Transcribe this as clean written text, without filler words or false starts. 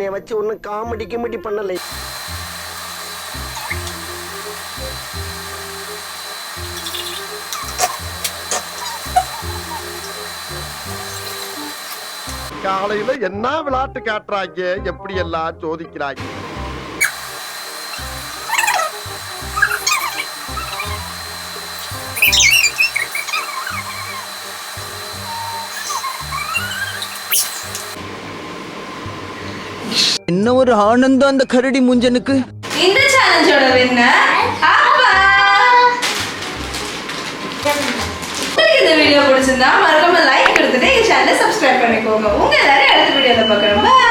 என்னைய வச்சு ஒன்னும் காமெடி பண்ணலை. காலையில என்ன விளையாட்டு காட்டுறாங்க, எப்படி எல்லாம் சோதிக்கிறாங்க. என்ன ஒரு ஆனந்தம் அந்த கரடி முஞ்சனுக்கு. இந்த சேலஞ்சோட வின்னர் அப்பா. உங்களுக்கு இந்த வீடியோ பிடிச்சிருந்தா மறக்காம லைக் கொடுத்துட்டு எங்க சேனலை சப்ஸ்கிரைப் பண்ணிக்கோங்க. உங்க எல்லாரும் அடுத்த வீடியோல பார்க்கறோம்.